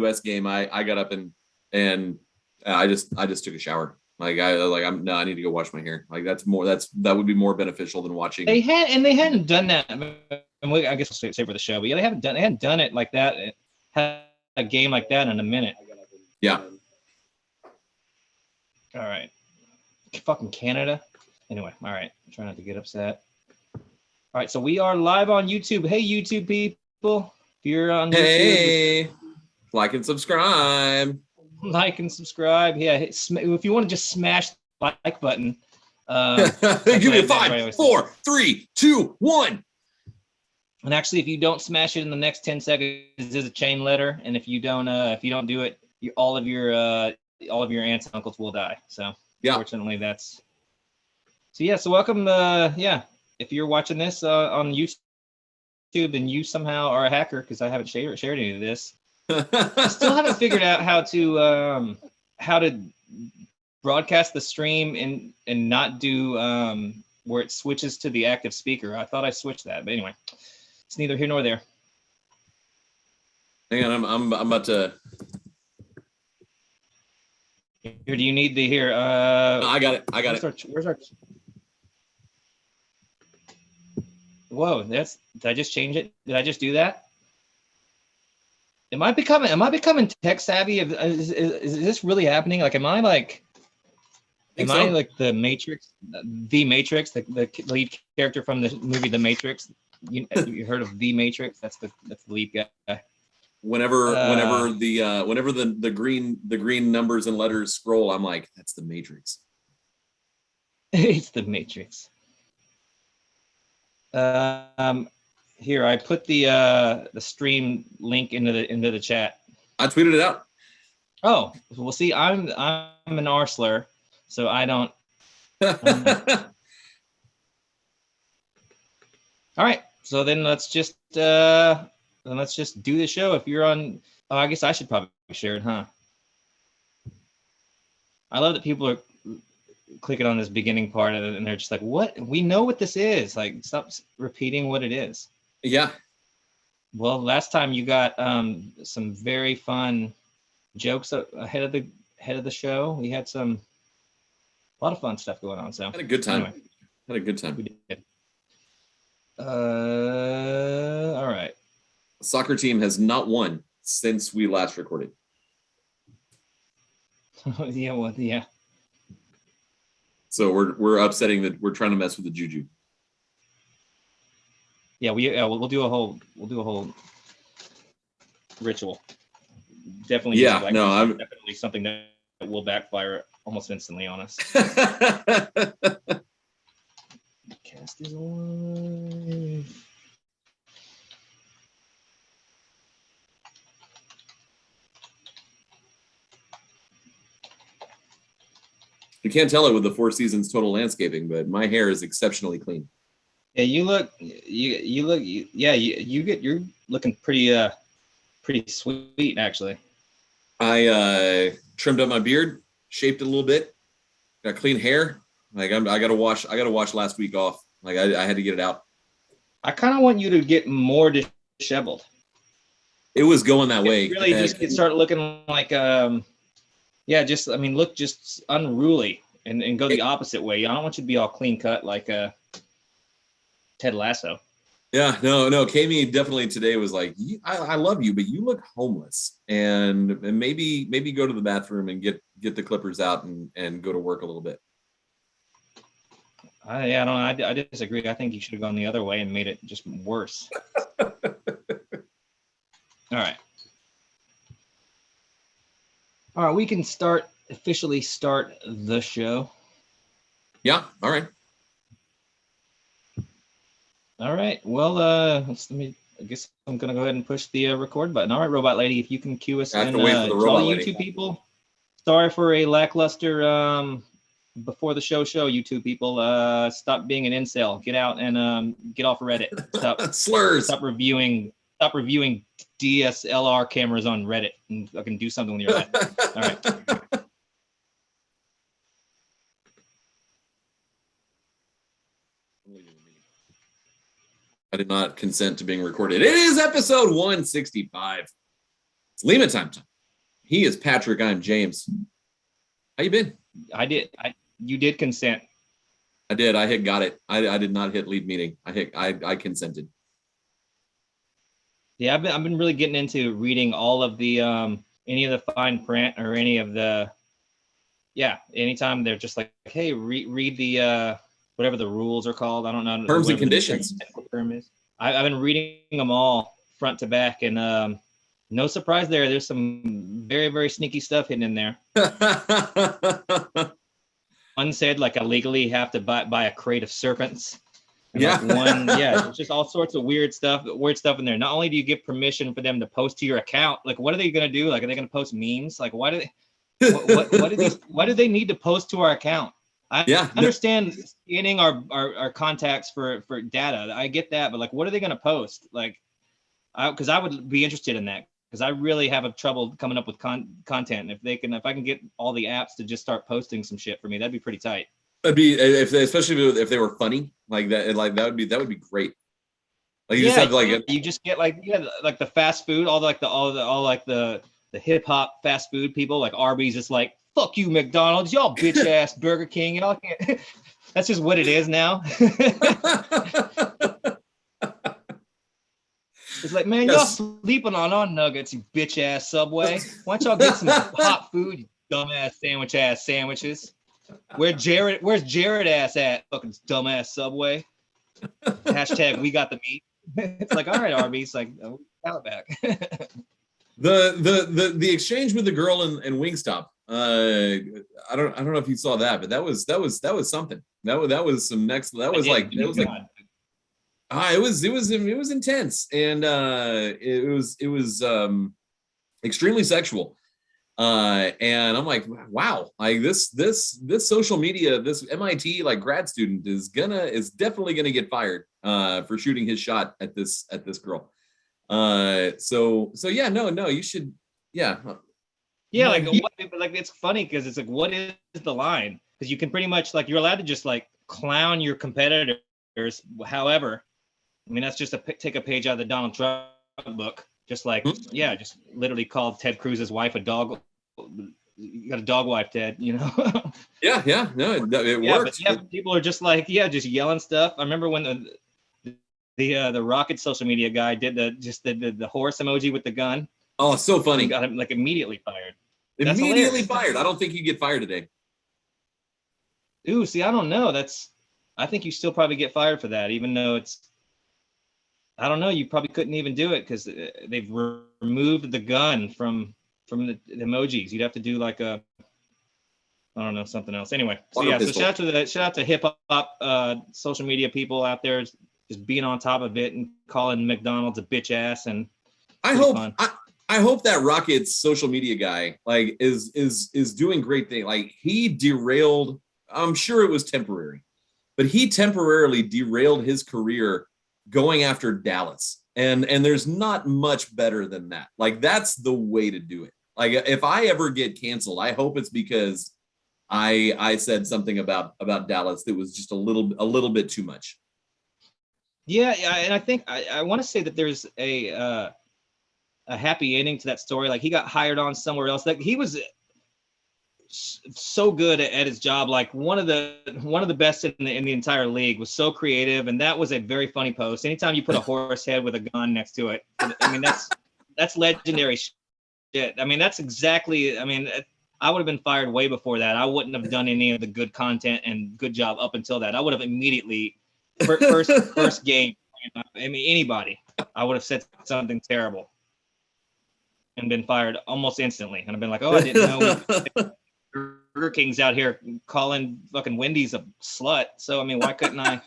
U.S. game, I got up and I just took a shower. I need to go wash my hair. Like that would be more beneficial than watching. They hadn't done that. I guess we'll say for the show, but yeah, they hadn't done it like that. Had a game like that in a minute. Yeah. All right. Fucking Canada. Anyway, all right. I'm trying not to get upset. All right, so we are live on YouTube. Hey, YouTube people. If you're on YouTube. Hey, like and subscribe. Like and subscribe. Yeah, if you want to just smash the like button. Give me a 5, 4, 3, 2, 1. And actually, if you don't smash it in the next 10 seconds, there's a chain letter. And if you don't do it, all of your aunts and uncles will die. So yeah, fortunately, that's. So yeah, so welcome. If you're watching this on YouTube, then you somehow are a hacker because I haven't shared any of this. I still haven't figured out how to broadcast the stream and not do where it switches to the active speaker. I thought I switched that, but anyway, it's neither here nor there. Hang on, I'm about to. Here, do you need the here? No, I got it. Where's our? Whoa, did I just change it? Did I just do that? Am I becoming tech savvy? Is this really happening? Like, am I like the Matrix, the lead character from the movie The Matrix? You heard of The Matrix? That's the lead guy. Whenever the green numbers and letters scroll, I'm like, that's The Matrix. It's The Matrix. Here, I put the stream link into the chat. I tweeted it out. Oh, well, see, I'm an R slur, so I don't. All right, so then let's just do the show. If you're on, I guess I should probably share it, huh? I love that people are clicking on this beginning part of it and they're just like, what? We know what this is. Like, stop repeating what it is. Yeah. Well, last time you got some very fun jokes ahead of the show. We had a lot of fun stuff going on. So had a good time. Anyway, had a good time. We did. All right. The soccer team has not won since we last recorded. Yeah. Well, yeah. So we're upsetting that we're trying to mess with the juju. Yeah, we'll do a whole ritual. Definitely. Yeah, I'm definitely something that will backfire almost instantly on us. Cast is alive. You can't tell it with the Four Seasons Total Landscaping, but my hair is exceptionally clean. Yeah, you're looking pretty sweet actually. I trimmed up my beard, shaped it a little bit, got clean hair. Like I gotta wash last week off. Like I had to get it out. I kind of want you to get more disheveled. It was going that way. Really, just start looking like look just unruly and go the opposite way. I don't want you to be all clean cut like Ted Lasso. Yeah, no. Kami definitely today was like, I love you, but you look homeless, and maybe go to the bathroom and get the clippers out and go to work a little bit. I disagree. I think you should have gone the other way and made it just worse. All right. All right, we can officially start the show. Yeah, all right. All right. Well, I guess I'm gonna go ahead and push the record button. All right, Robot Lady, if you can cue us. I have to wait for the Robot Lady. YouTube people, sorry for a lackluster before the show. YouTube people, stop being an incel. Get out and get off Reddit. Stop slurs. Stop reviewing DSLR cameras on Reddit and fucking do something with your life. All right. I did not consent to being recorded. It is episode 165. It's Lima time. He is Patrick. I'm James. How you been? You did consent. I did. I got it. I did not hit lead meeting. I consented. Yeah, I've been really getting into reading all of the any of the fine print or any of the anytime they're just like, hey, read the whatever the rules are called. I don't know. Terms and conditions. Term is. I've been reading them all front to back, and no surprise there. There's some very, very sneaky stuff hidden in there. One said like I legally have to buy a crate of serpents. And it's just all sorts of weird stuff in there. Not only do you give permission for them to post to your account, like what are they going to do? Like, are they going to post memes? Like, why do they need to post to our account? I understand scanning our contacts for data. I get that, but like, what are they going to post? Like, because I would be interested in that, because I really have a trouble coming up with content. If I can get all the apps to just start posting some shit for me, that'd be pretty tight. That'd be especially if they were funny like that. Like that would be great. Like you just have like you just get like like the fast food, all the hip hop fast food people, like Arby's, just like fuck you McDonald's, y'all bitch ass Burger King, y'all can't. That's just what it is now. It's like, man, y'all sleeping on nuggets, you bitch ass Subway. Why don't y'all get some hot food, you dumbass sandwiches? Where's Jared ass at? Fucking dumbass Subway. Hashtag we got the meat. It's like, all right, Arby's, like, count it back. The exchange with the girl in Wingstop. I don't know if you saw that, but that was something. That was some next. That was like it was like. It was intense, and it was extremely sexual. And I'm like, wow, like this social media, this MIT like grad student is definitely gonna get fired for shooting his shot at this girl. So yeah, no, you should, yeah. Yeah, like it's funny because it's like, what is the line? Because you can pretty much, like, you're allowed to just like clown your competitors. However, I mean, that's just take a page out of the Donald Trump book. Just like, just literally called Ted Cruz's wife a dog. You got a dog wife, Ted, you know? yeah, no, it works. But people are just like, just yelling stuff. I remember when the Rocket social media guy did the horse emoji with the gun. Oh, so funny. He got him like immediately fired. Immediately fired. I don't think you get fired today. Ooh, see, I don't know. I think you still probably get fired for that, even though I don't know. You probably couldn't even do it because they've removed the gun from the emojis. You'd have to do like I don't know, something else. Anyway, so shout out to hip hop social media people out there just being on top of it and calling McDonald's a bitch ass. And I hope that Rocket's social media guy like is doing great things. Like he derailed. I'm sure it was temporary, but he temporarily derailed his career going after Dallas. And there's not much better than that. Like that's the way to do it. Like if I ever get canceled, I hope it's because I said something about Dallas that was just a little bit too much. Yeah, and I think I want to say that there's a happy ending to that story. Like he got hired on somewhere else. Like he was so good at his job, like one of the best in the entire league, was so creative, and that was a very funny post. Anytime you put a horse head with a gun next to it, I mean that's legendary shit. I mean that's exactly, I mean I would have been fired way before that. I wouldn't have done any of the good content and good job up until that. I would have immediately first game, I mean anybody, I would have said something terrible and been fired almost instantly, and I've been like, oh, I didn't know Burger King's out here calling fucking Wendy's a slut. So I mean, why couldn't I?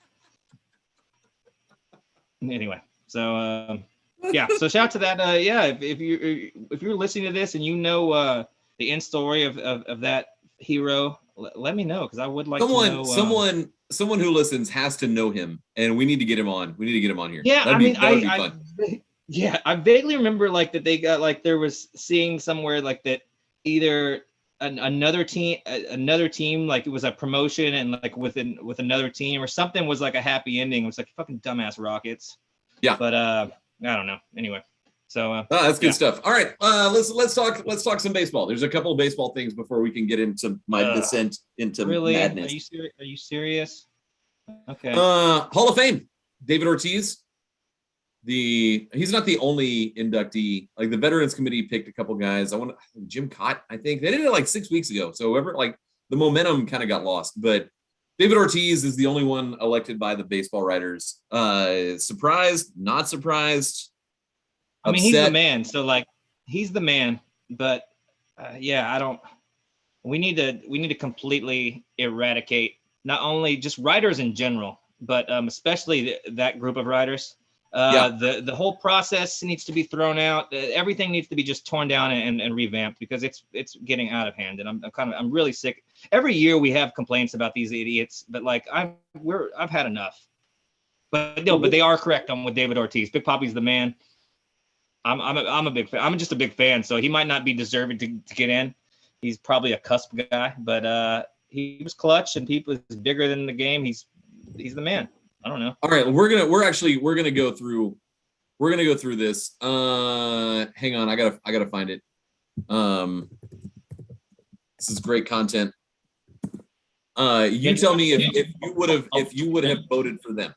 Anyway, so so shout out to that. If you're listening to this and you know the end story of that hero, let me know, because I would like to know. Someone who listens has to know him, and we need to get him on. We need to get him on here. Yeah, that would be fun. Yeah, I vaguely remember like that they got, like there was seeing somewhere like that either another team like it was a promotion, and like with another team or something was like a happy ending. It was like fucking dumbass Rockets. Yeah. But I don't know. Anyway. So that's good stuff. All right, let's talk some baseball. There's a couple of baseball things before we can get into my descent into madness. Are you serious? Okay. Hall of Fame, David Ortiz. He's not the only inductee. Like the Veterans Committee picked a couple guys. Jim Cott, I think they did it like 6 weeks ago. So the momentum kind of got lost. But David Ortiz is the only one elected by the baseball writers. Surprised? Not surprised? I mean, he's the man. So like, he's the man. But yeah, I don't. We need to completely eradicate not only just writers in general, but especially that group of writers. The whole process needs to be thrown out. Everything needs to be just torn down and revamped because it's getting out of hand. And I'm really sick. Every year we have complaints about these idiots, but like I've had enough. But no, but they are correct on with David Ortiz. Big Papi's the man. I'm a big fan. I'm just a big fan, so he might not be deserving to get in. He's probably a cusp guy, but he was clutch and people is bigger than the game. He's the man. I don't know. All right, we're gonna go through this. Hang on, I gotta find it. This is great content. You tell me if you would have voted for them.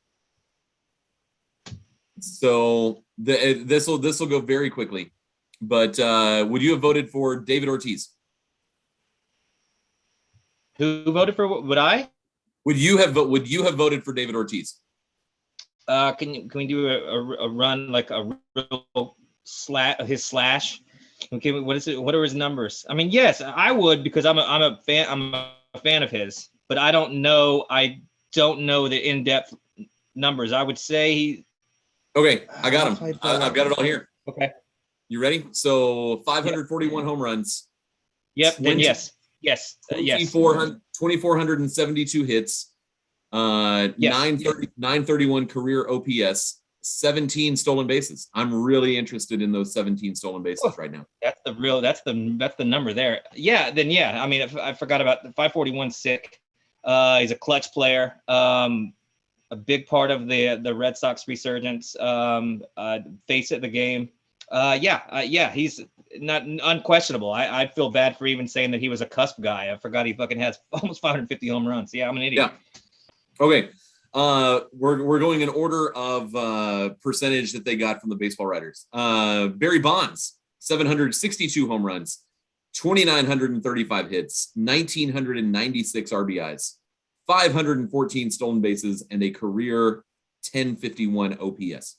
So this will go very quickly, but would you have voted for David Ortiz? Who voted for what? Would I? Would you have voted for David Ortiz? Can we do a run like a real slash? Okay, what is it? What are his numbers? I mean, yes, I would because I'm a fan. I'm a fan of his, but I don't know the in-depth numbers. I would say Okay, I got him. I've got it all here. Okay. You ready? So 541 home runs. Yep. 20, then yes. 2,472 hits. 931 career OPS. 17 stolen bases. I'm really interested in those 17 stolen bases right now. That's the number there. Yeah. Then yeah. I mean, I forgot about the 541 sick. He's a clutch player. A big part of the Red Sox resurgence, face at the game. He's not unquestionable. I feel bad for even saying that he was a cusp guy. I forgot he fucking has almost 550 home runs. Yeah, I'm an idiot. Yeah. Okay. We're going in order of percentage that they got from the baseball writers. Barry Bonds, 762 home runs, 2,935 hits, 1,996 RBIs. 514 stolen bases and a career 1051 OPS.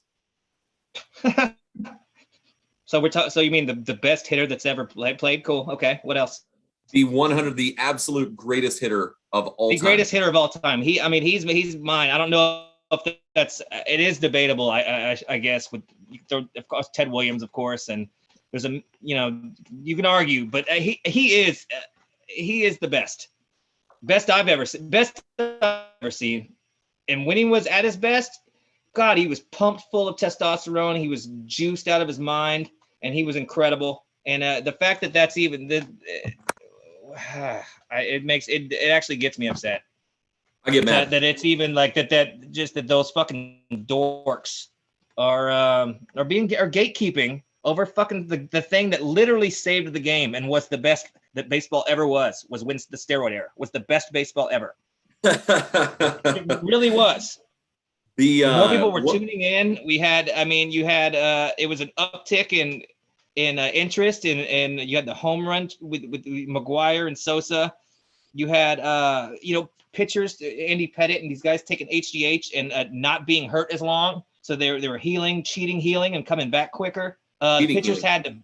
So so you mean the best hitter that's ever played? Cool. Okay. What else? The absolute greatest hitter of all time. The greatest hitter of all time. He's mine. I don't know if it is debatable. I guess with of course Ted Williams, of course, and there's you can argue, but he is the best. Best I've ever seen. And when he was at his best, God, he was pumped full of testosterone. He was juiced out of his mind, and he was incredible. And the fact that that's even it actually gets me upset. I get mad that it's even like that those fucking dorks are gatekeeping over fucking the thing that literally saved the game and was the best that baseball ever was when the steroid era was the best baseball ever. It really was. More people were tuning in. You had it was an uptick in interest and you had the home run with McGuire and Sosa. You had pitchers, Andy Pettit and these guys taking HGH and not being hurt as long, so they were cheating healing and coming back quicker. Pitchers had to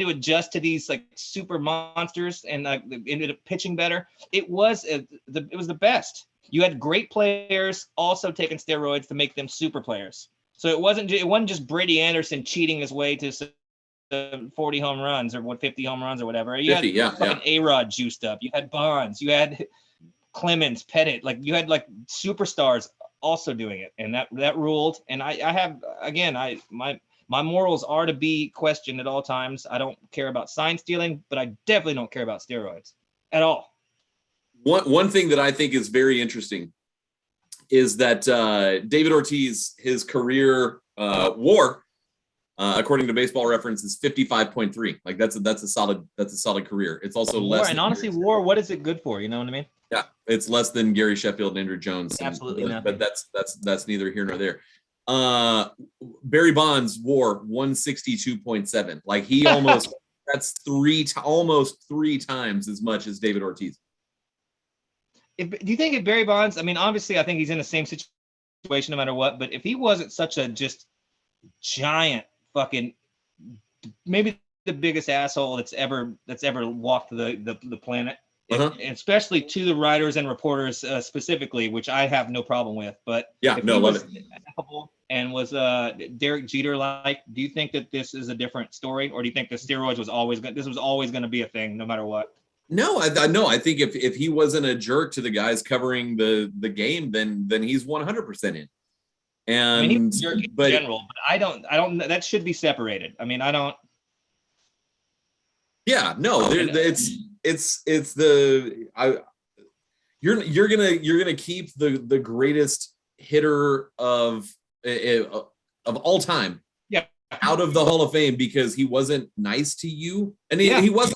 adjust to these like super monsters and ended up pitching better. It was the best. You had great players also taking steroids to make them super players. So it wasn't just Brady Anderson cheating his way to 40 home runs or 50 home runs or whatever. You 50, had fucking A-Rod juiced up. You had Bonds. You had Clemens, Pettit. Like you had like superstars also doing it, and that ruled. And my morals are to be questioned at all times. I don't care about sign stealing, but I definitely don't care about steroids at all. One thing that I think is very interesting is that David Ortiz, his career WAR according to Baseball Reference, is 55.3. Like that's a solid career. It's also WAR, less. And honestly, WAR, what is it good for? You know what I mean? Yeah, it's less than Gary Sheffield and Andrew Jones. Absolutely nothing. But that's neither here nor there. Barry Bonds WAR 162.7. Like he almost that's almost three times as much as David Ortiz. Do you think if Barry Bonds? I mean, obviously, I think he's in the same situation no matter what. But if he wasn't such a just giant fucking, maybe the biggest asshole that's ever walked the planet. Especially to the writers and reporters specifically, which I have no problem with. But yeah, if no, he love was it. And was Derek Jeter like, do you think that this is a different story, or do you think the steroids was always going to be a thing no matter what? No, I think if he wasn't a jerk to the guys covering the game, then he's 100% in. And I mean, he was a jerk in general, but I don't. That should be separated. I mean, I don't. Yeah, no, you're gonna keep the greatest hitter of all time out of the Hall of Fame because he wasn't nice to you, and he wasn't.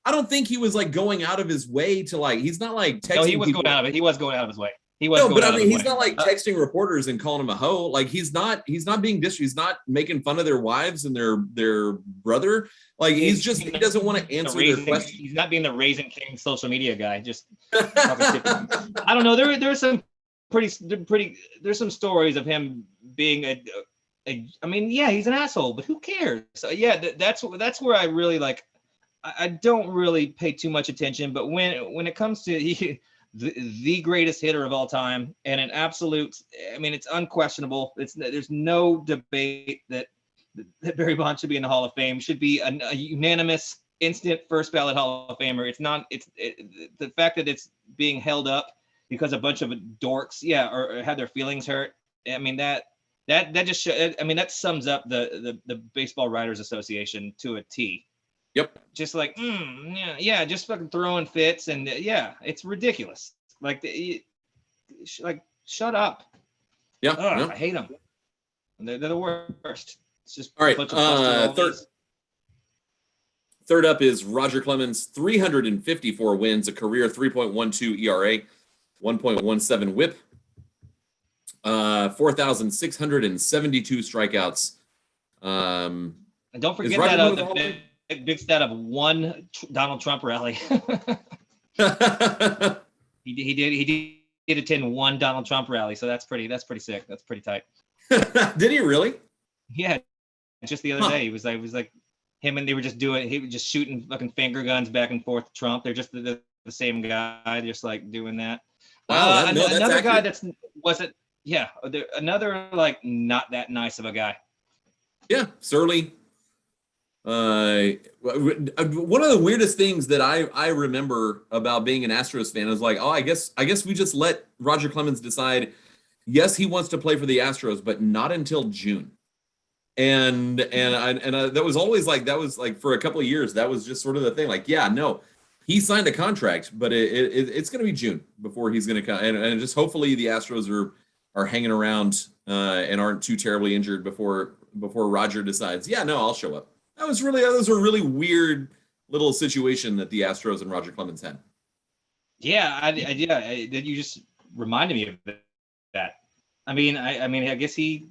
I don't think he was like going out of his way to like. He's not like texting. No, he was going out of it. He was going out of his way. He's not like texting reporters and calling him a hoe. Like he's not being he's not making fun of their wives and their brother. Like he doesn't want to answer their questions. He's not being the Raising King social media guy. Just I don't know. There's some there's some stories of him being I mean, yeah, he's an asshole, but who cares? So yeah, that's where I really like. I don't really pay too much attention, but when it comes to the greatest hitter of all time and an absolute, I mean, it's unquestionable. There's no debate that Barry Bonds should be in the Hall of Fame, should be a unanimous instant first ballot Hall of Famer. It's not, the fact that it's being held up because a bunch of dorks, or had their feelings hurt. I mean, that just, I mean, that sums up the Baseball Writers Association to a T. Yep. Just like, just fucking throwing fits, and it's ridiculous. Like, shut up. Yeah. I hate them. They're the worst. It's just all right. Third up is Roger Clemens, 354 wins, a career 3.12 ERA, 1.17 WHIP, 4,672 strikeouts. And don't forget that big stat of one Donald Trump rally. he did attend one Donald Trump rally, so that's pretty sick. That's pretty tight. Did he really? Yeah, just the other day, he was like him, and they were just shooting fucking finger guns back and forth to Trump. They're just the same guy, just like doing that. Wow, another guy another like not that nice of a guy. Yeah, Surly. One of the weirdest things that I remember about being an Astros fan is like, I guess we just let Roger Clemens decide, yes, he wants to play for the Astros, but not until June. And that was always like, that was like for a couple of years, that was just sort of the thing. Like, yeah, no, he signed a contract, but it's going to be June before he's going to come. And just hopefully the Astros are hanging around and aren't too terribly injured before Roger decides, yeah, no, I'll show up. That was a really weird little situation that the Astros and Roger Clemens had. Yeah, you just reminded me of that. I mean, I guess he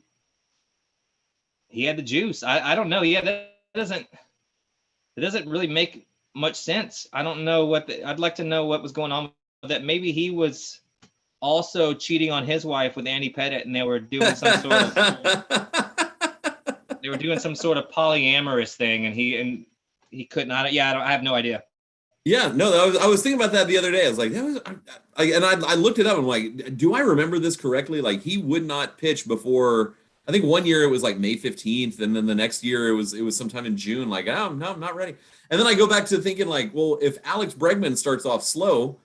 had the juice. I don't know. Yeah, that doesn't really make much sense. I don't know I'd like to know what was going on with that. Maybe he was also cheating on his wife with Andy Pettit, and they were doing some sort of polyamorous thing, and he couldn't. I have no idea. Yeah, no, I was thinking about that the other day. I was like, I looked it up. I'm like, do I remember this correctly? Like, he would not pitch before. I think one year it was like May 15th, and then the next year it was sometime in June. Like, no, I'm not ready. And then I go back to thinking like, well, if Alex Bregman starts off slow,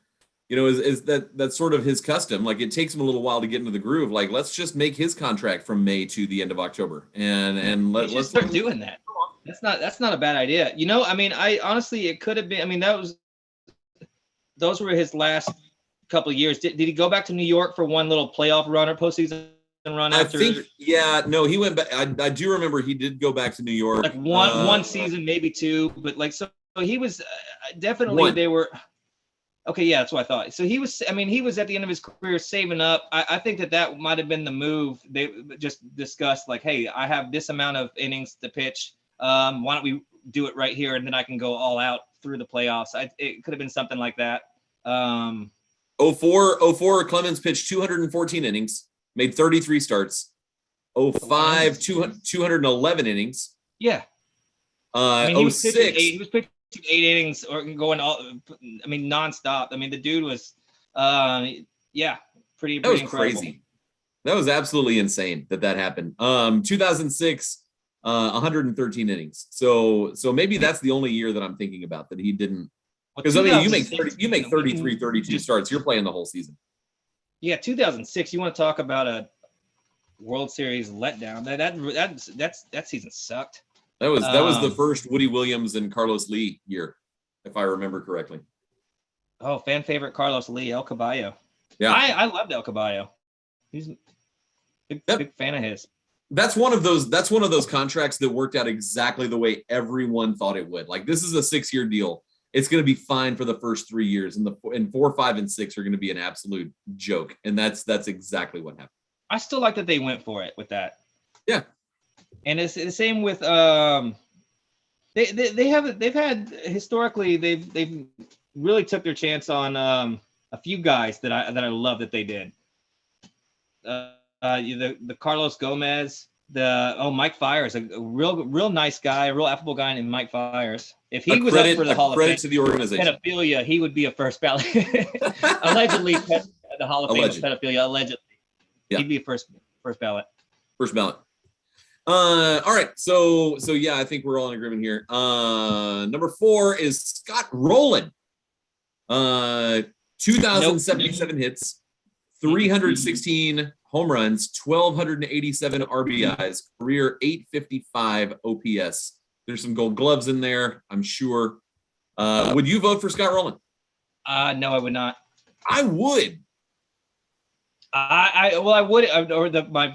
is that's sort of his custom. Like, it takes him a little while to get into the groove. Like, let's just make his contract from May to the end of October, and let's start doing that. That's not a bad idea. I mean, I honestly, it could have been. I mean, those were his last couple of years. Did he go back to New York for one little playoff run or postseason run I after? think, yeah, no, he went back. I do remember he did go back to New York. Like one season, maybe two, but like so he was definitely one. they were. Okay, yeah, that's what I thought. So he was. I mean, he was at the end of his career saving up. I think that might have been the move. They just discussed like, hey, I have this amount of innings to pitch. Why don't we do it right here, and then I can go all out through the playoffs. It could have been something like that. 04 Clemens pitched 214 innings, made 33 starts. 05 211 innings. Yeah. I mean, he was 06 he was pitching 8 innings or going all. I mean, nonstop. I mean, the dude was, yeah, pretty. That was incredible. crazy. That was absolutely insane that happened. 2006, 113 innings. So maybe that's the only year that I'm thinking about that he didn't. Because I mean, you make 33, 32 starts. You're playing the whole season. Yeah, 2006. You want to talk about a World Series letdown? That season sucked. That was the first Woody Williams and Carlos Lee year, if I remember correctly. Oh, fan favorite Carlos Lee, El Caballo. Yeah, I loved El Caballo. He's big fan of his. That's one of those contracts that worked out exactly the way everyone thought it would. Like, this is a 6-year deal. It's going to be fine for the first 3 years, and 4, 5, and 6 are going to be an absolute joke. And that's exactly what happened. I still like that they went for it with that. Yeah. And it's the same with they've had historically they've really took their chance on a few guys that I love that they did. The Carlos Gomez, Mike Fiers, a real nice guy, a real affable guy named Mike Fiers. If he was up for the Hall of Fame, credit to the organization. Pedophilia, he would be a first ballot. Allegedly, the Hall of Fame of pedophilia. Allegedly, yeah. He'd be a first ballot. First ballot. All right. So yeah, I think we're all in agreement here. Number 4 is Scott Rowland. 2,077 hits, 316 home runs, 1,287 RBIs, career 855 OPS. There's some Gold Gloves in there, I'm sure. Would you vote for Scott Rowland? No, I would not. I would. I would. My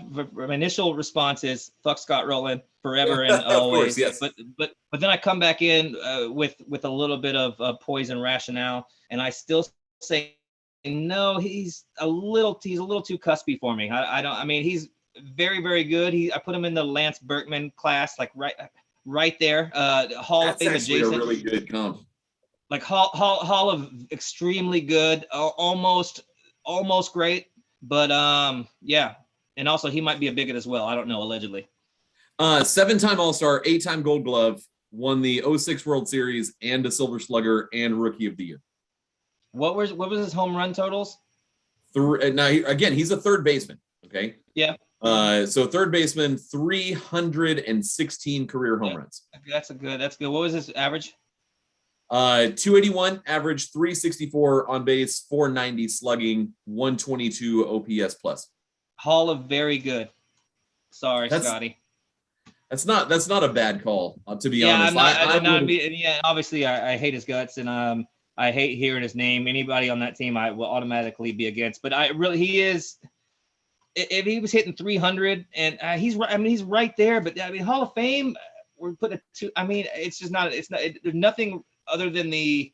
initial response is fuck Scott Rowland forever and always. Of course, yes. But then I come back in with a little bit of poison rationale, and I still say no. He's a little too cuspy for me. I mean, he's very, very good. I put him in the Lance Berkman class, like right there. Hall of Fame adjacent. A really good comp. Like Hall of extremely good, almost great. But yeah, and also he might be a bigot as well. I don't know, allegedly. 7-time All-Star, 8-time Gold Glove, won the 06 World Series and a Silver Slugger and Rookie of the Year. What was his home run totals? Now again, he's a third baseman. Okay. Yeah. So third baseman, 316 career home runs. That's good. What was his average? 281 average, 364 on base, 490 slugging, 122 OPS plus. Hall of very good. Sorry, Scotty. That's not a bad call, to be honest. Obviously I hate his guts, and I hate hearing his name. Anybody on that team I will automatically be against. But he is. If he was hitting 300, and he's right there. But I mean, Hall of Fame, we're putting it to. I mean, it's just not. It's not. There's nothing other than the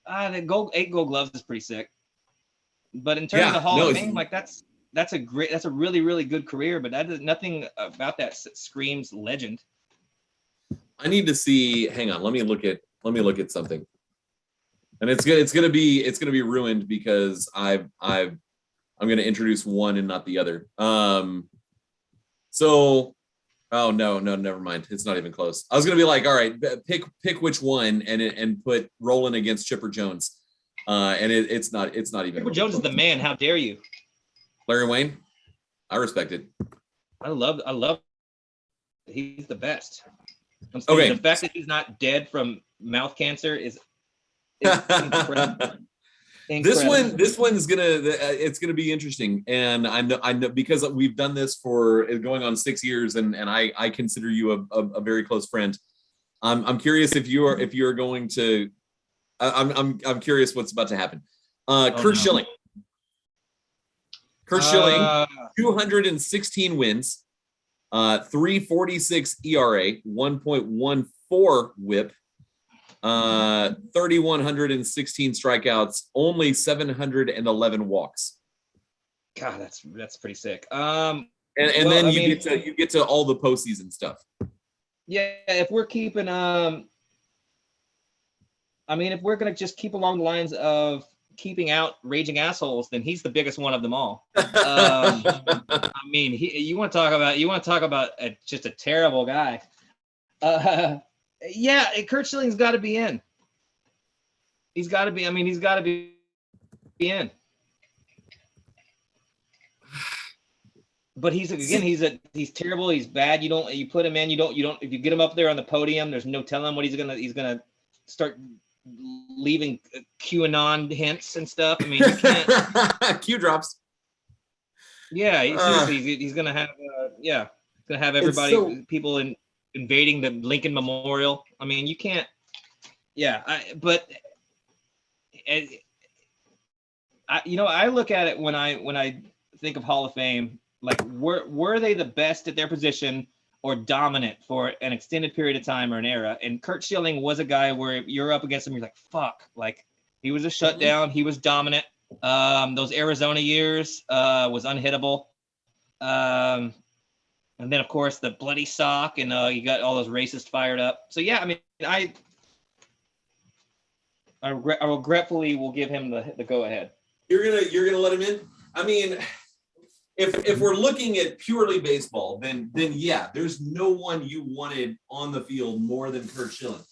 8 Gold Gloves is pretty sick. But in terms of the Hall of Fame, like that's a really, really good career. But nothing about that screams legend. I need to see. Hang on. Let me look at something. And it's gonna be ruined because I'm going to introduce one and not the other. Oh no, never mind. It's not even close. I was going to be like, all right, pick which one and put Rowland against Chipper Jones. And it's not even. Chipper Jones is the man. How dare you? Larry Wayne, I respect it. I love. He's the best. Okay. The fact that he's not dead from mouth cancer is incredible. This one's gonna be interesting, and I know because we've done this for going on 6 years, and I consider you a very close friend. I'm curious if you're going to. I'm curious what's about to happen. Kurt Schilling Kurt Schilling, 216 wins, 3.46 ERA, 1.14 WHIP, 3,116 strikeouts, only 711 walks. God, that's pretty sick. And then you get to all the postseason stuff. Yeah, if we're keeping if we're gonna just keep along the lines of keeping out raging assholes, then he's the biggest one of them all. You want to talk about just a terrible guy. Kurt Schilling's got to be in. He's got to be in. But he's terrible. He's bad. You put him in. You don't. If you get him up there on the podium, there's no telling what he's gonna start leaving QAnon hints and stuff. I mean, you can't. Q drops. Yeah, he's gonna have. Gonna have everybody, people invading the Lincoln Memorial. I mean, you can't. Yeah, I look at it when I think of Hall of Fame. Like, were they the best at their position or dominant for an extended period of time or an era? And Kurt Schilling was a guy where you're up against him, you're like, fuck. Like, he was a shutdown. He was dominant. Those Arizona years was unhittable. And then, of course, the bloody sock, and you got all those racists fired up. So, yeah, I mean, I regretfully will give him the go-ahead. You're gonna let him in? I mean, if we're looking at purely baseball, then yeah, there's no one you wanted on the field more than Kurt Schilling.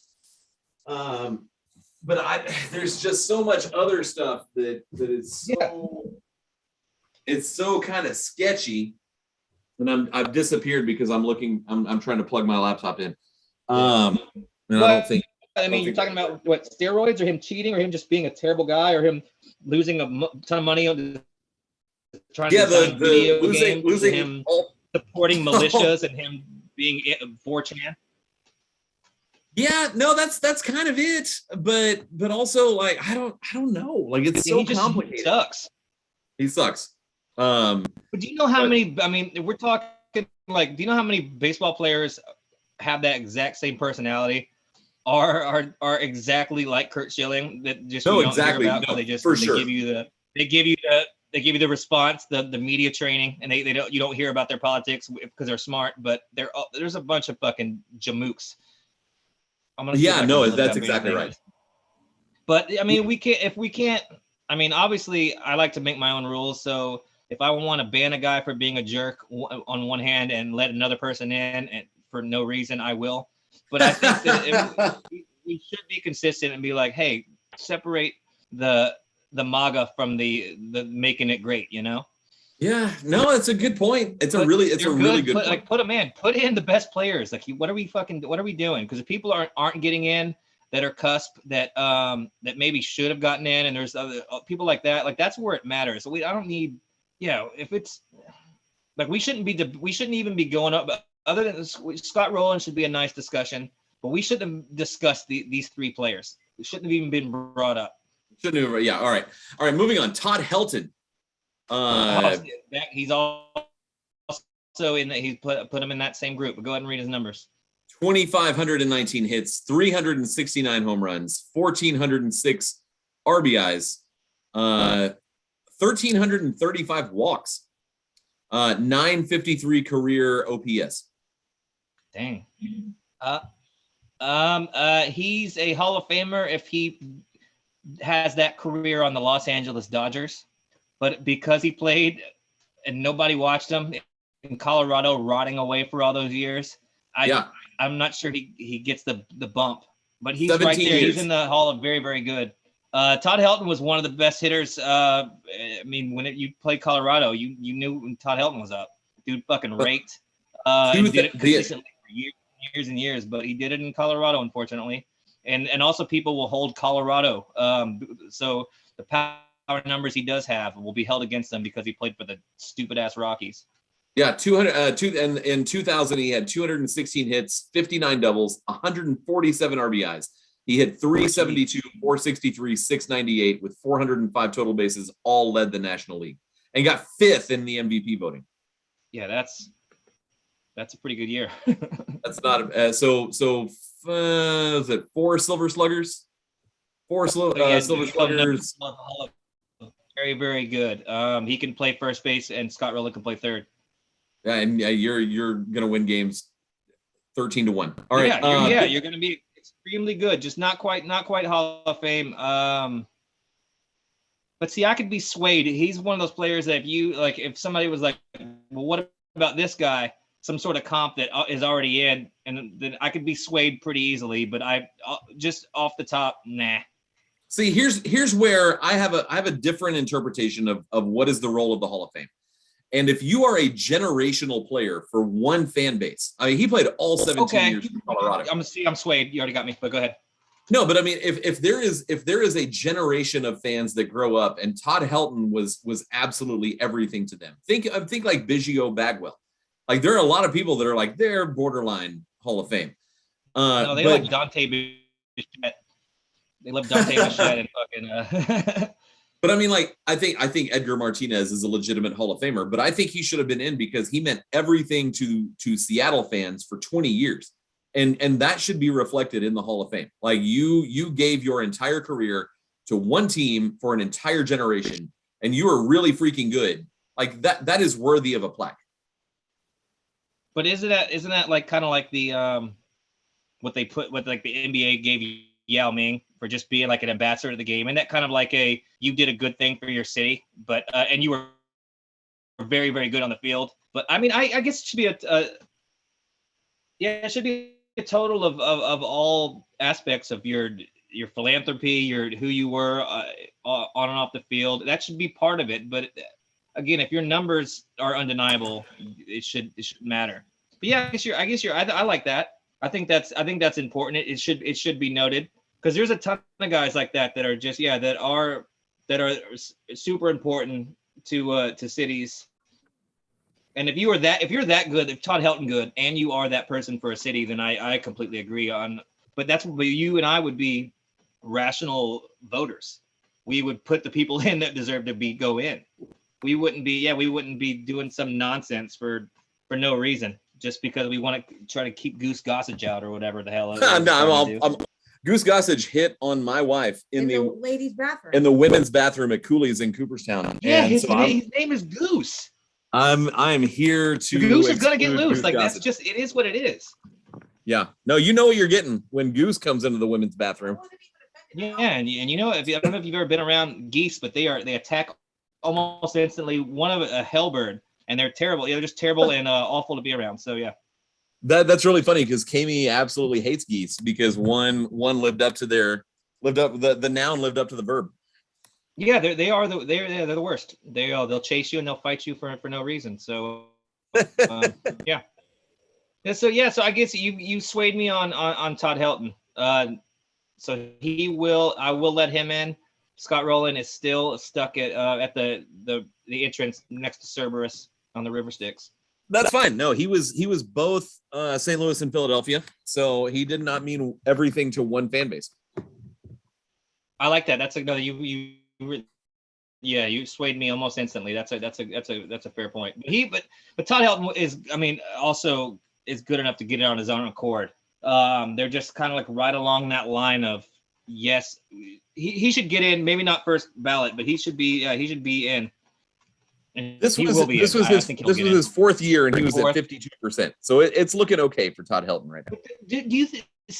But there's just so much other stuff that is so it's so kind of sketchy. And I've disappeared because I'm trying to plug my laptop in. And I don't think. I mean, you're talking about what, steroids, or him cheating, or him just being a terrible guy, or him losing a ton of money on trying to design video games, losing him supporting militias, and him being 4chan. Yeah, no, that's kind of it. But also, like, I don't know. Like, it's so complicated. He sucks. But do you know how many? I mean, we're talking like, do you know how many baseball players have that exact same personality? Are exactly like Kurt Schilling, that just you don't hear about. No, they give you the response, the media training, and you don't hear about their politics because they're smart, but there's a bunch of fucking jamooks. That's exactly right. But I mean, we can't. I mean, obviously, I like to make my own rules. So if I want to ban a guy for being a jerk on one hand and let another person in and for no reason, I will. But I think that we should be consistent and be like, hey, separate the MAGA from the making it great, you know? Yeah, no, it's a good point. It's a really good point. Like, put them in. Put in the best players. Like, what are we doing? Because if people aren't getting in, that are cusp, that maybe should have gotten in, and there's other people like that. Like, that's where it matters. So I don't need, if it's like, we shouldn't even be going up. Other than Scott Rowland should be a nice discussion, but we shouldn't have discussed these three players. It shouldn't have even been brought up. Shouldn't have. Yeah. All right. Moving on. Todd Helton. He's also in that. He put him in that same group. But go ahead and read his numbers. 2,519 hits, 369 home runs, 1,406 RBIs, 1,335 walks, 953 career OPS. Dang. He's a Hall of Famer if he has that career on the Los Angeles Dodgers, but because he played and nobody watched him in Colorado, rotting away for all those years, I'm not sure he gets the bump. But he's right there. Years. He's in the Hall of Very, very good. Todd Helton was one of the best hitters. I mean, when you played Colorado, you knew when Todd Helton was up. Dude fucking raked. And did it consistently for years and years, but he did it in Colorado, unfortunately. And also people will hold Colorado. So the power numbers he does have will be held against him because he played for the stupid ass Rockies. Yeah, in 2000 he had 216 hits, 59 doubles, 147 RBIs. He hit 372, 463, 698 with 405 total bases, all led the National League. and got 5th in the MVP voting. Yeah, that's a pretty good year. That's not is it 4 Silver Sluggers? 4 Silver Sluggers. Very, very good. He can play first base, and Scott Rowland can play third. Yeah, and you're gonna win games 13-1. All right. You're gonna be extremely good. Just not quite Hall of Fame. But see, I could be swayed. He's one of those players that if somebody was like, well, what about this guy? Some sort of comp that is already in, and then I could be swayed pretty easily. But I just off the top, nah. See, here's where I have a different interpretation of what is the role of the Hall of Fame. And if you are a generational player for one fan base, I mean, he played all 17 years in Colorado. I'm swayed. You already got me, but go ahead. No, but I mean, if there is a generation of fans that grow up, and Todd Helton was absolutely everything to them. Think like Biggio Bagwell. Like, there are a lot of people that are like, they're borderline Hall of Fame. No, they like Dante Bichette. They love Dante Bichette and fucking. But I mean, like, I think Edgar Martinez is a legitimate Hall of Famer, but I think he should have been in because he meant everything to Seattle fans for 20 years. And that should be reflected in the Hall of Fame. Like, you gave your entire career to one team for an entire generation, and you were really freaking good. Like, that is worthy of a plaque. But isn't that like kind of like the what the NBA gave Yao Ming for just being like an ambassador to the game? And that kind of like you did a good thing for your city, but and you were very, very good on the field. But I mean, I guess it should be it should be a total of all aspects of your philanthropy, who you were on and off the field. That should be part of it. But again, if your numbers are undeniable, it should matter. But yeah, I like that. I think that's important. It should be noted, because there's a ton of guys like that are just that are super important to cities. And if you're that good, if Todd Helton good, and you are that person for a city, then I completely agree on. But that's what you and I would be rational voters. We would put the people in that deserve to go in. We wouldn't be doing some nonsense for no reason, just because we want to try to keep Goose Gossage out or whatever the hell. Goose Gossage hit on my wife in the ladies' bathroom, in the women's bathroom at Cooley's in Cooperstown. Yeah, his name is Goose. I'm here to. Goose is gonna get loose. Like, that's just, it is what it is. Yeah. No, you know what you're getting when Goose comes into the women's bathroom. Yeah, and you know, I don't know if you've ever been around geese, but they attack almost instantly. One of a hellbird, and they're terrible. They're just terrible and awful to be around. So yeah. That's really funny, because Kami absolutely hates geese because one lived up to the noun lived up to the verb. Yeah, they're the worst. They'll chase you and they'll fight you for no reason. So yeah. So I guess you swayed me on Todd Helton. So I will let him in. Scott Rowland is still stuck at the entrance next to Cerberus on the River Styx. That's fine. No, he was both St. Louis and Philadelphia, so he did not mean everything to one fan base. I like that. That's another you swayed me almost instantly. That's a fair point. But Todd Helton also is good enough to get it on his own accord. They're just kind of like right along that line of, yes, he should get in. Maybe not first ballot, but he should be in. And this was his 4th year, and he was at 52%. So it's looking okay for Todd Helton right now. Do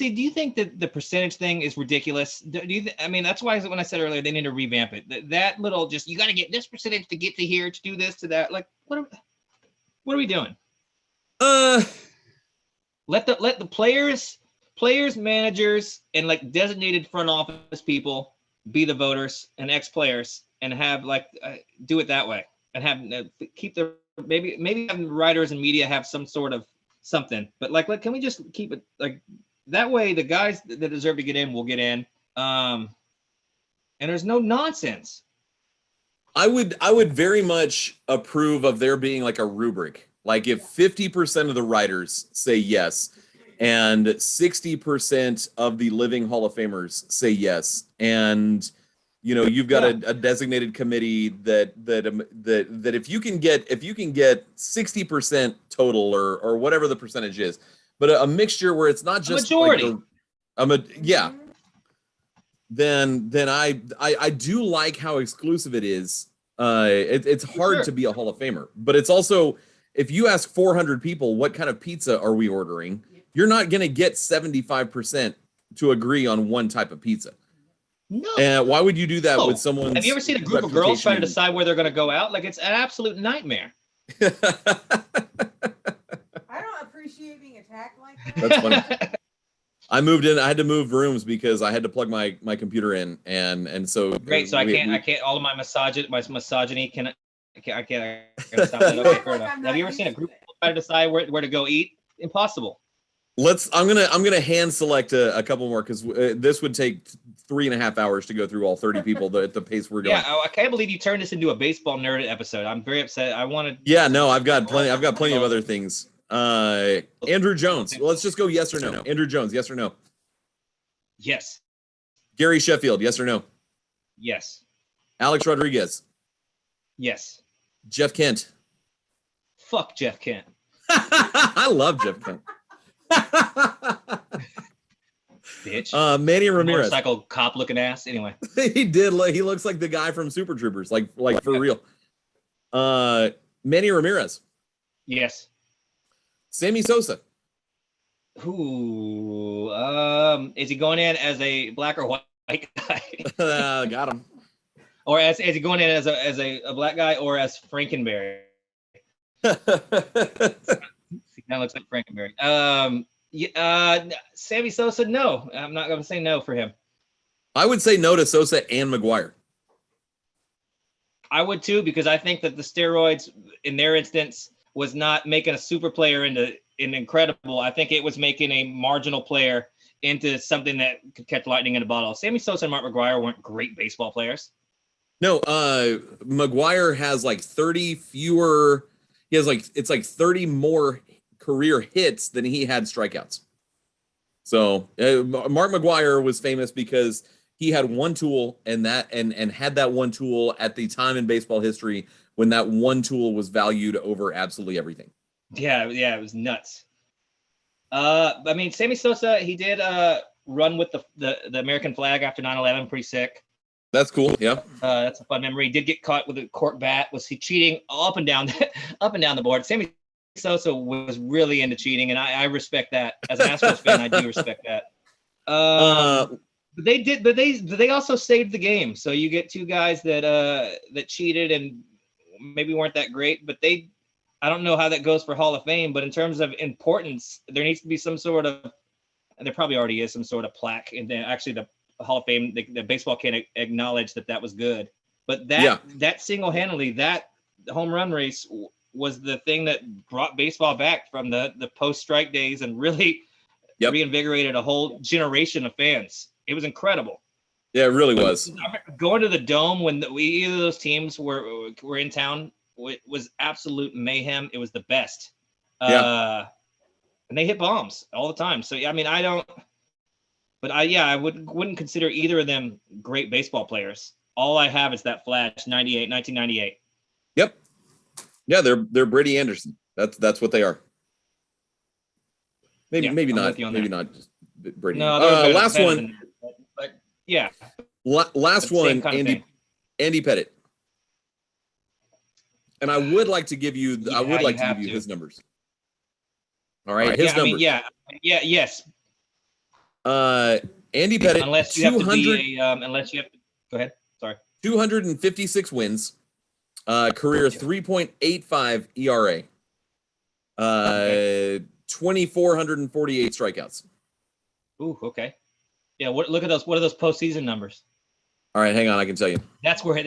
you think that the percentage thing is ridiculous? That's why when I said earlier they need to revamp it. That little, just, you got to get this percentage to get to here, to do this, to that. Like, what are we doing? Let the players, managers, and like designated front office people be the voters and ex-players, and have do it that way, and have keep the maybe having writers and media have some sort of something. But can we just keep it like that way? The guys that deserve to get in will get in, and there's no nonsense. I would very much approve of there being like a rubric. Like, if 50% of the writers say yes, and 60% of the living Hall of Famers say yes, and You've got a designated committee that if you can get 60% total or whatever the percentage is, but a mixture where it's not just majority. Then I do like how exclusive it is. It's hard to be a Hall of Famer, but it's also, if you ask 400 people what kind of pizza are we ordering, you're not going to get 75% to agree on one type of pizza. No. And why would you do that with someone? Have you ever seen a group of girls trying to decide where they're going to go out? Like, it's an absolute nightmare. I don't appreciate being attacked like that. That's funny. I moved in. I had to move rooms because I had to plug my computer in, and so great. So I can't. All of my misogyny can. I can't stop that. Okay, fair enough. Have you ever seen a group of people try to decide where to go eat? Impossible. I'm gonna hand select a couple more because this would take 3.5 hours to go through all 30 people at the pace we're going. Yeah, I can't believe you turned this into a baseball nerd episode. I'm very upset. I wanted. Yeah, no, I've got plenty of other things. Andrew Jones. Well, let's just go yes or no. Andrew Jones, yes or no? Yes. Gary Sheffield, yes or no? Yes. Alex Rodriguez. Yes. Jeff Kent. Fuck Jeff Kent. I love Jeff Kent. Bitch. Manny Ramirez. Motorcycle cop looking ass. Anyway. He looks like the guy from Super Troopers, like for real. Manny Ramirez. Yes. Sammy Sosa. Ooh. Is he going in as a black or white guy? Got him. Or is he going in as a black guy or as Frankenberry? That looks like Frankenberry. Sammy Sosa, no. I'm not going to say no for him. I would say no to Sosa and McGuire. I would too, because I think that the steroids in their instance was not making a super player into an incredible. I think it was making a marginal player into something that could catch lightning in a bottle. Sammy Sosa and Mark McGuire weren't great baseball players. No, McGuire has like 30 fewer. He has it's like 30 more career hits than he had strikeouts. So Mark McGuire was famous because he had one tool and had that one tool at the time in baseball history when that one tool was valued over absolutely everything. Yeah, it was nuts. I mean, Sammy Sosa, he did run with the American flag after 9/11, pretty sick. That's cool. Yeah. That's a fun memory. He did get caught with a cork bat. Was he cheating up and down the board? Sammy Sosa was really into cheating, and I respect that. As an Astros fan, I do respect that. But they also saved the game. So you get two guys that cheated and maybe weren't that great, but I don't know how that goes for Hall of Fame, but in terms of importance, there needs to be some sort of, and there probably already is some sort of plaque. And then actually the Hall of Fame, the baseball can't acknowledge that was good. But that single-handedly, that home run race was the thing that brought baseball back from the post-strike days and really reinvigorated a whole generation of fans. It was incredible. Yeah, it really was. Going to the Dome when either of those teams were in town was absolute mayhem. It was the best. And they hit bombs all the time. So I mean, I wouldn't consider either of them great baseball players. All I have is that flash 1998. Yep. Yeah, they're Brady Anderson. That's what they are. Maybe not just Brady. No, last one. But yeah. Last one, Andy Pettit. And I would like to give you his numbers. All right, his numbers. Yes. Andy Pettit, unless you have to go ahead. Sorry. 256 wins, career 3.85 ERA, 2,448 strikeouts. Ooh, okay. Yeah, look at those. What are those postseason numbers? All right, hang on, I can tell you. That's where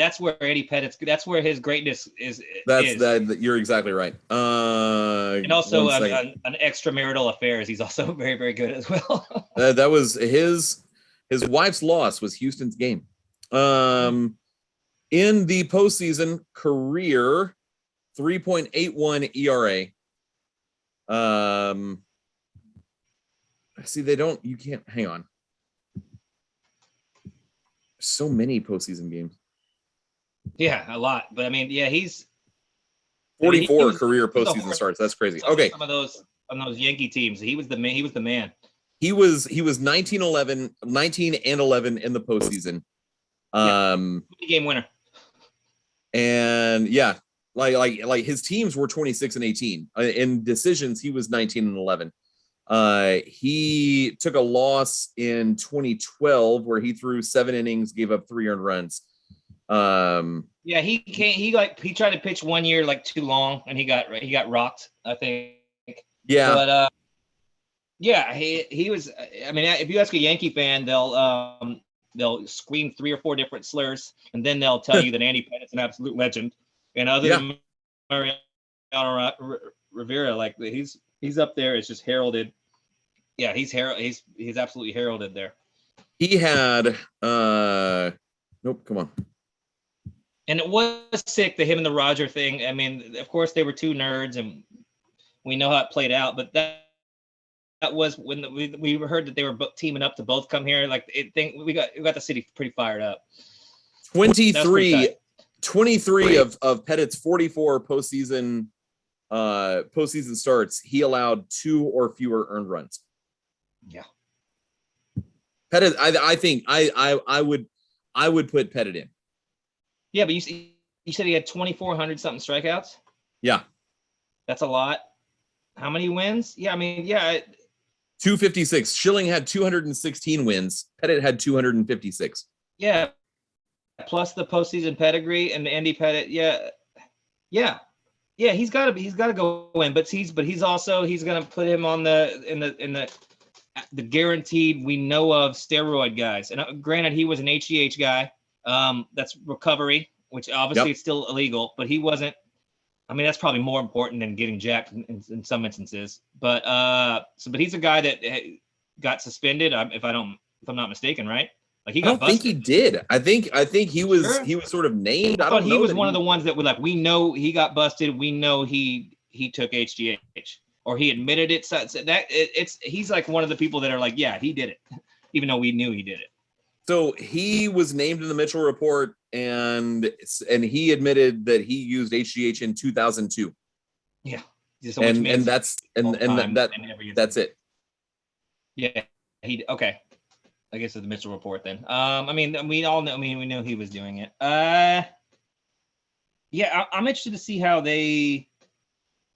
Andy Pettit's. That's where his greatness is. You're exactly right. And also on extramarital affairs, he's also very, very good as well. That was his wife's loss was Houston's game. In the postseason, career 3.81 ERA. See, you can't hang on. So many postseason games. Yeah, a lot. But I mean, yeah, he's 44 career postseason starts. That's crazy. Okay. Some of those on those Yankee teams, he was the man. He was the man. He was 19 and 11 in the postseason. Game winner. And yeah, like his teams were 26 and 18. In decisions, he was 19 and 11. He took a loss in 2012 where he threw 7 innings, gave up 3 earned runs. Yeah, he tried to pitch one year like too long, and he got rocked, I think. Yeah, but yeah, he was. I mean, if you ask a Yankee fan, they'll scream 3 or 4 different slurs, and then they'll tell you that Andy Pettit's an absolute legend. And other than Mariano Rivera, like he's up there. It's just heralded. Yeah, he's absolutely heralded there. He had nope, come on. And it was sick, him and the Roger thing. I mean, of course they were 2 nerds, and we know how it played out. But that was when we heard that they were teaming up to both come here. Like we got the city pretty fired up. 23 of Pettit's 44 postseason starts, he allowed 2 or fewer earned runs. Yeah. Pettit, I think I would put Pettit in. Yeah, but you said he had 2,400 something strikeouts. Yeah, that's a lot. How many wins? Yeah, I mean, 256. Schilling had 216 wins. Pettit had 256. Yeah, plus the postseason pedigree and the Andy Pettit. Yeah. He's got to go in, but he's going to put him on the guaranteed we know of steroid guys. And granted, he was an HGH guy. That's recovery, which obviously is still illegal, but he wasn't. I mean, that's probably more important than getting jacked in some instances. But but he's a guy that got suspended. If I'm not mistaken, right? Like he got busted. I think he did. I think he was sort of named. I thought he was one of the ones that were like, we know he got busted. We know he took HGH, or he admitted it. So he's like one of the people that are like, yeah, he did it, even though we knew he did it. So he was named in the Mitchell report, and he admitted that he used HGH in 2002. Yeah, and that's it. Yeah, okay. I guess it's the Mitchell report then. I mean, we all know. I mean, we know he was doing it. Yeah, I'm interested to see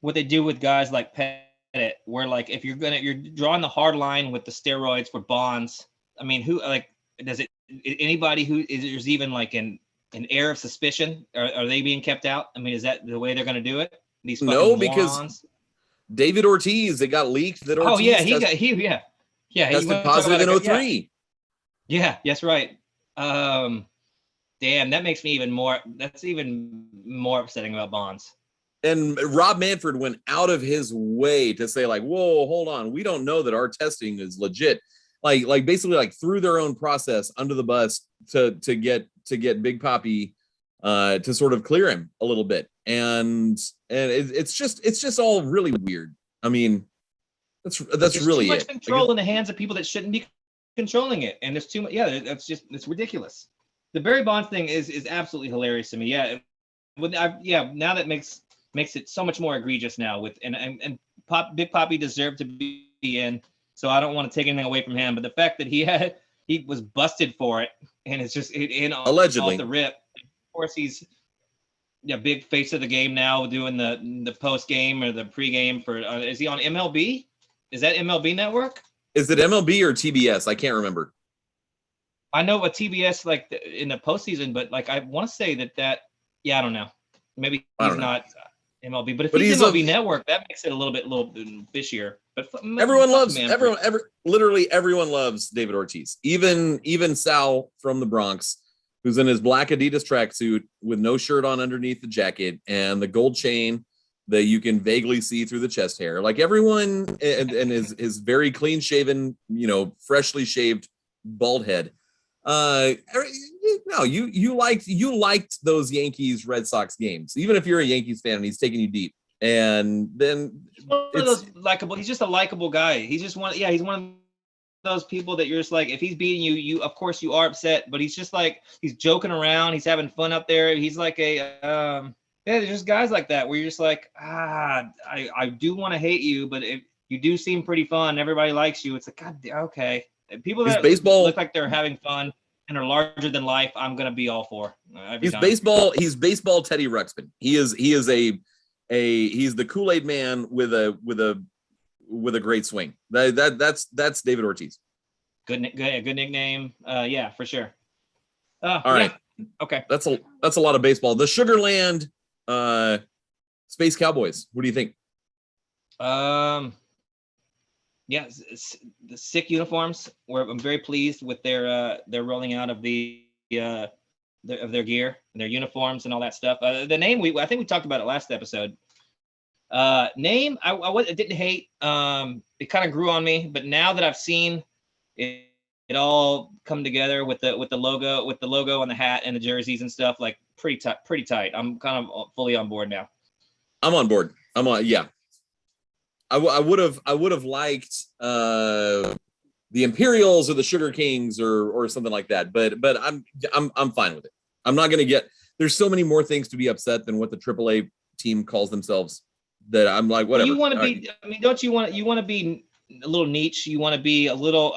what they do with guys like Pettit, where like if you're drawing the hard line with the steroids for Bonds. I mean, who like does it? Anybody who is there's even like an air of suspicion? Are they being kept out? I mean, is that the way they're going to do it? These no, because David Ortiz, it got leaked that Ortiz. Oh yeah, he tested positive in 03. Yeah, that's right. Damn, that makes me even more. That's even more upsetting about Bonds. And Rob Manfred went out of his way to say like, whoa, hold on, we don't know that our testing is legit. Like basically like threw their own process under the bus to get Big Papi to sort of clear him a little bit. And it's just all really weird. I mean, that's really too much control in the hands of people that shouldn't be controlling it, and there's too much. Yeah, it's ridiculous. The Barry Bonds thing is absolutely hilarious to me. Yeah, now that makes it so much more egregious now. With and Big Papi deserved to be in, so I don't want to take anything away from him. But the fact that he was busted for it, and it's just allegedly off the rip. Of course, he's big face of the game now, doing the post game or the pregame for. Is he on MLB? Is that MLB Network? Is it MLB or TBS? I can't remember. I know a TBS like in the postseason, but like I want to say that I don't know. Maybe he's not MLB, but if he's MLB Network, that makes it a little bit fishier. But literally everyone loves David Ortiz. Even Sal from the Bronx, who's in his black Adidas tracksuit with no shirt on underneath the jacket and the gold chain that you can vaguely see through the chest hair. Like everyone and his very clean shaven, freshly shaved bald head. No, you liked those Yankees Red Sox games, even if you're a Yankees fan and he's taking you deep. And then he's one of those likable. He's just a likable guy. He's just one. Yeah, he's one of those people that you're just like, if he's beating you, you of course you are upset, but he's just like, he's joking around, he's having fun up there. He's like a yeah, there's just guys like that where you're just like, I do want to hate you, but if you do seem pretty fun, everybody likes you. It's like, God, okay. People that look like they're having fun and are larger than life, I'm gonna be all for. He's baseball Teddy Ruxpin. He's the Kool-Aid man with a great swing. That's David Ortiz. Good nickname. Yeah, for sure. All right. Yeah. Okay. That's a lot of baseball. The Sugarland Space Cowboys. What do you think? Yeah, the sick uniforms. I'm very pleased with their rolling out of their gear, and their uniforms, and all that stuff. The name I think we talked about it last episode. Name I didn't hate. It kind of grew on me, but now that I've seen it all come together with the logo on the hat and the jerseys and stuff, like pretty tight. I'm kind of fully on board now. I'm on board. Yeah. I would have liked the Imperials or the Sugar Kings or something like that, but I'm fine with it. I'm not gonna get. There's so many more things to be upset than what the AAA team calls themselves. That I'm like, whatever. You want to be. I mean, don't you want to be a little niche? You want to be a little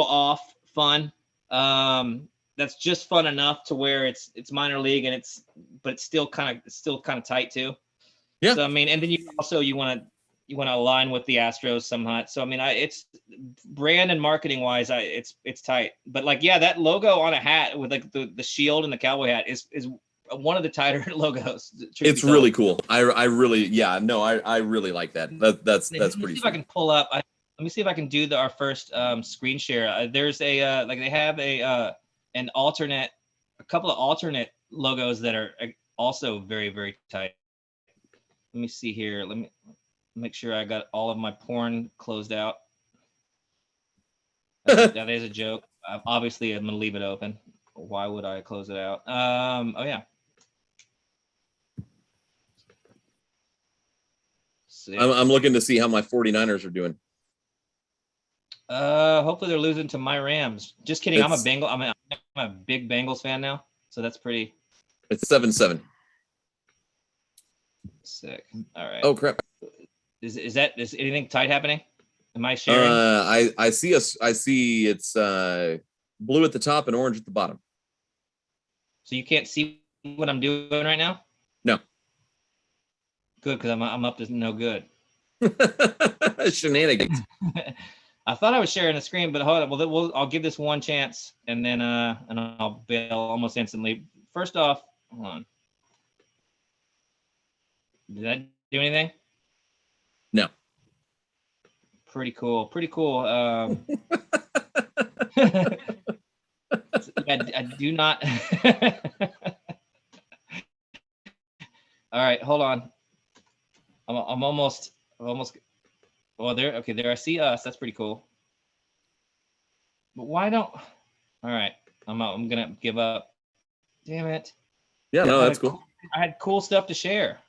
off fun. That's just fun enough to where it's minor league and it's still kind of tight too. Yeah. So I mean, and then you want to align with the Astros somehow. So I mean, it's brand and marketing wise, it's tight. But like, yeah, that logo on a hat with like the shield and the cowboy hat is one of the tighter logos. It's really cool. I really like that. That's pretty. See if I can pull up. Let me see if I can do our first screen share. There's a like they have a couple of alternate logos that are also very, very tight. Let me see here. Let me make sure I got all of my porn closed out. That is a joke. Obviously, I'm gonna leave it open. Why would I close it out? Oh yeah. I'm looking to see how my 49ers are doing. Hopefully they're losing to my Rams. Just kidding. I'm a big Bengals fan now, so that's pretty. It's 7-7. Sick. All right. Oh crap. Is anything tight happening? Am I sharing? I see it's blue at the top and orange at the bottom. So you can't see what I'm doing right now? No. Good, because I'm up to no good. Shenanigans. I thought I was sharing the screen, but hold on. Well, I'll give this one chance, and then and I'll bail almost instantly. First off, hold on. Did that do anything? No. Pretty cool. I do not. All right, hold on. I'm almost. Well, there. Okay, there. I see us. That's pretty cool. But why don't? All right, I'm gonna give up. Damn it. Yeah, no, that's cool. I had cool stuff to share.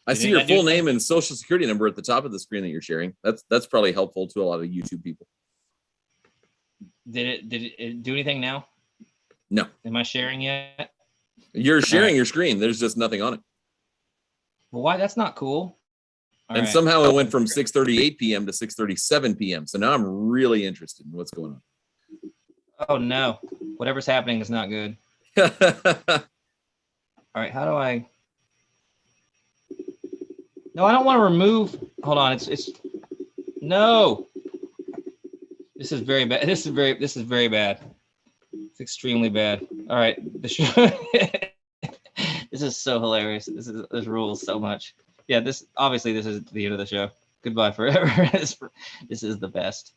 I see your full name and social security number at the top of the screen that you're sharing. That's probably helpful to a lot of YouTube people. Did it do anything now? No. Am I sharing yet? You're sharing your screen. There's just nothing on it. Well, why? That's not cool. And somehow it went from 6:38 p.m. to 6:37 p.m. So now I'm really interested in what's going on. Oh no, whatever's happening is not good. All right, how do I? No, I don't want to remove. Hold on, it's no. This is very bad. This is very bad. It's extremely bad. All right, this is so hilarious. This rules so much. Yeah, this is the end of the show. Goodbye forever. This is the best.